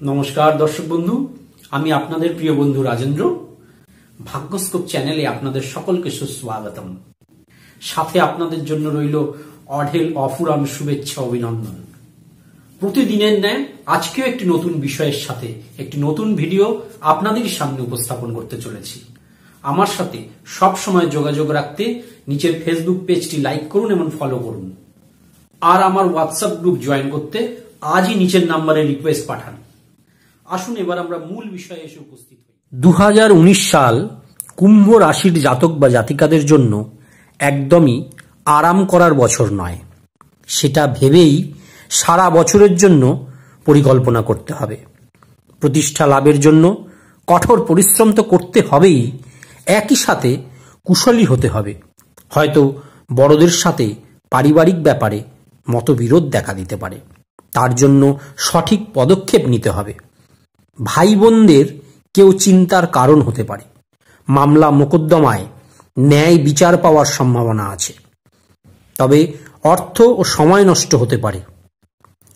নমস্কার দর্শক বন্ধু, আমি আপনাদের প্রিয় বন্ধু রাজেন্দ্র। ভাগ্যস্কোপ চ্যানেলে আপনাদের সকলকে সুস্বাগতম। সাথে আপনাদের জন্য রইল অঢেল অফুরান শুভেচ্ছা অভিনন্দন। প্রতিদিনের ন্যায় আজকেও একটি নতুন বিষয়ের সাথে একটি নতুন ভিডিও আপনাদের সামনে উপস্থাপন করতে চলেছি। আমার সাথে সব সময় যোগাযোগ রাখতে নিচের ফেসবুক পেজটি লাইক করুন এবং ফলো করুন। আর আমার হোয়াটসঅ্যাপ গ্রুপ জয়েন করতে আজই নিচের নাম্বারে রিকোয়েস্ট পাঠান। আসুন এবার আমরা মূল বিষয়ে এসে উপস্থিত হই। 2019 সাল কুম্ভ রাশির জাতক বা জাতিকাদের জন্য একদমই আরাম করার বছর নয়। সেটা ভেবেই সারা বছরের জন্য পরিকল্পনা করতে হবে। প্রতিষ্ঠা লাভের জন্য কঠোর পরিশ্রম তো করতে হবেই, একই সাথে কুশলী হতে হবে। হয়তো বড়দের সাথে পারিবারিক ব্যাপারে মতবিরোধ দেখা দিতে পারে, তার জন্য সঠিক পদক্ষেপ নিতে হবে। ভাই বোনদের কেউ চিন্তার কারণ হতে পারে। মামলা মোকদ্দমায় ন্যায় বিচার পাওয়ার সম্ভাবনা আছে, তবে অর্থ ও সময় নষ্ট হতে পারে।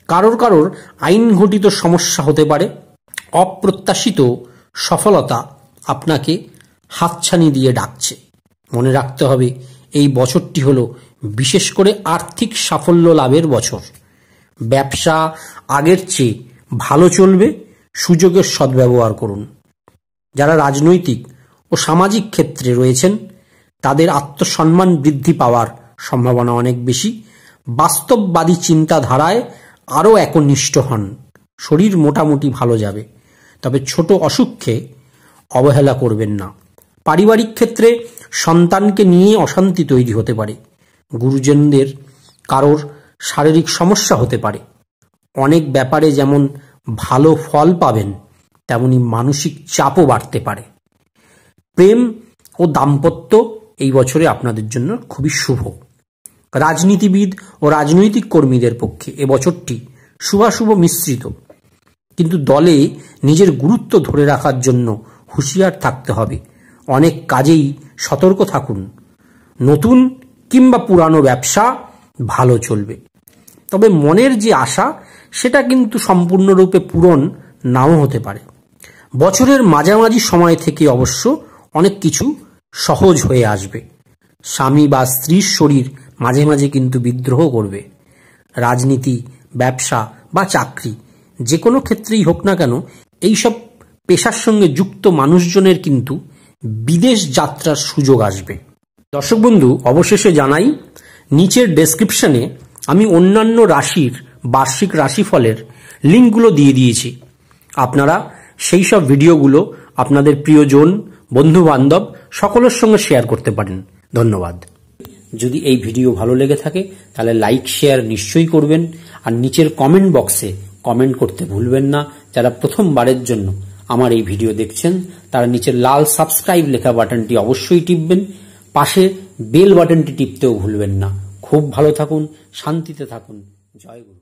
কারোর আইন ঘটিত সমস্যা হতে পারে। অপ্রত্যাশিত সফলতা আপনাকে হাতছানি দিয়ে ডাকছে। মনে রাখতে হবে, এই বছরটি হলো বিশেষ করে আর্থিক সাফল্য লাভের বছর। ব্যবসা আগের চেয়ে ভালো চলবে, সুযোগের সদ্ব্যবহার করুন। যারা রাজনৈতিক ও সামাজিক ক্ষেত্রে রয়েছেন তাদের আত্মসম্মান বৃদ্ধি পাওয়ার সম্ভাবনা অনেক বেশি। বাস্তববাদী চিন্তাধারায় আরও একনিষ্ঠ হন। শরীর মোটামুটি ভালো যাবে, তবে ছোট অসুখে অবহেলা করবেন না। পারিবারিক ক্ষেত্রে সন্তানকে নিয়ে অশান্তি তৈরি হতে পারে। গুরুজনদের কারোর শারীরিক সমস্যা হতে পারে। অনেক ব্যাপারে যেমন ভালো ফল পাবেন, তেমনি মানসিক চাপও বাড়তে পারে। প্রেম ও দাম্পত্য এই বছরে আপনাদের জন্য খুবই শুভ। রাজনীতিবিদ ও রাজনৈতিক কর্মীদের পক্ষে এবছরটি শুভাশুভ মিশ্রিত, কিন্তু দলে নিজের গুরুত্ব ধরে রাখার জন্য হুঁশিয়ার থাকতে হবে। অনেক কাজেই সতর্ক থাকুন। নতুন কিংবা পুরানো ব্যবসা ভালো চলবে, তবে মনের যে আশা সেটা কিন্তু সম্পূর্ণরূপে পূরণ নাও হতে পারে। বছরের মাঝামাঝি সময় থেকে অবশ্য অনেক কিছু সহজ হয়ে আসবে। স্বামী বা স্ত্রীর শরীর মাঝে মাঝে কিন্তু বিদ্রোহ করবে। রাজনীতি, ব্যবসা বা চাকরি যে কোনো ক্ষেত্রেই হোক না কেন, এইসব পেশার সঙ্গে যুক্ত মানুষজনের কিন্তু বিদেশ যাত্রার সুযোগ আসবে। দর্শক বন্ধু, অবশেষে জানাই, নিচের ডেসক্রিপশনে আমি অন্যান্য রাশির বার্ষিক রাশিফলের লিঙ্কগুলো দিয়ে দিয়েছি। আপনারা সেই সব ভিডিওগুলো আপনাদের প্রিয়জন, বন্ধু বান্ধব সকলের সঙ্গে শেয়ার করতে পারেন। ধন্যবাদ। যদি এই ভিডিও ভালো লেগে থাকে তাহলে লাইক শেয়ার নিশ্চয়ই করবেন, আর নিচের কমেন্ট বক্সে কমেন্ট করতে ভুলবেন না। যারা প্রথমবারের জন্য আমার এই ভিডিও দেখছেন তারা নিচের লাল সাবস্ক্রাইব লেখা বাটনটি অবশ্যই টিপবেন। পাশে বেল বাটনটি টিপতেও ভুলবেন না। খুব ভালো থাকুন, শান্তিতে থাকুন। জয় গুরু।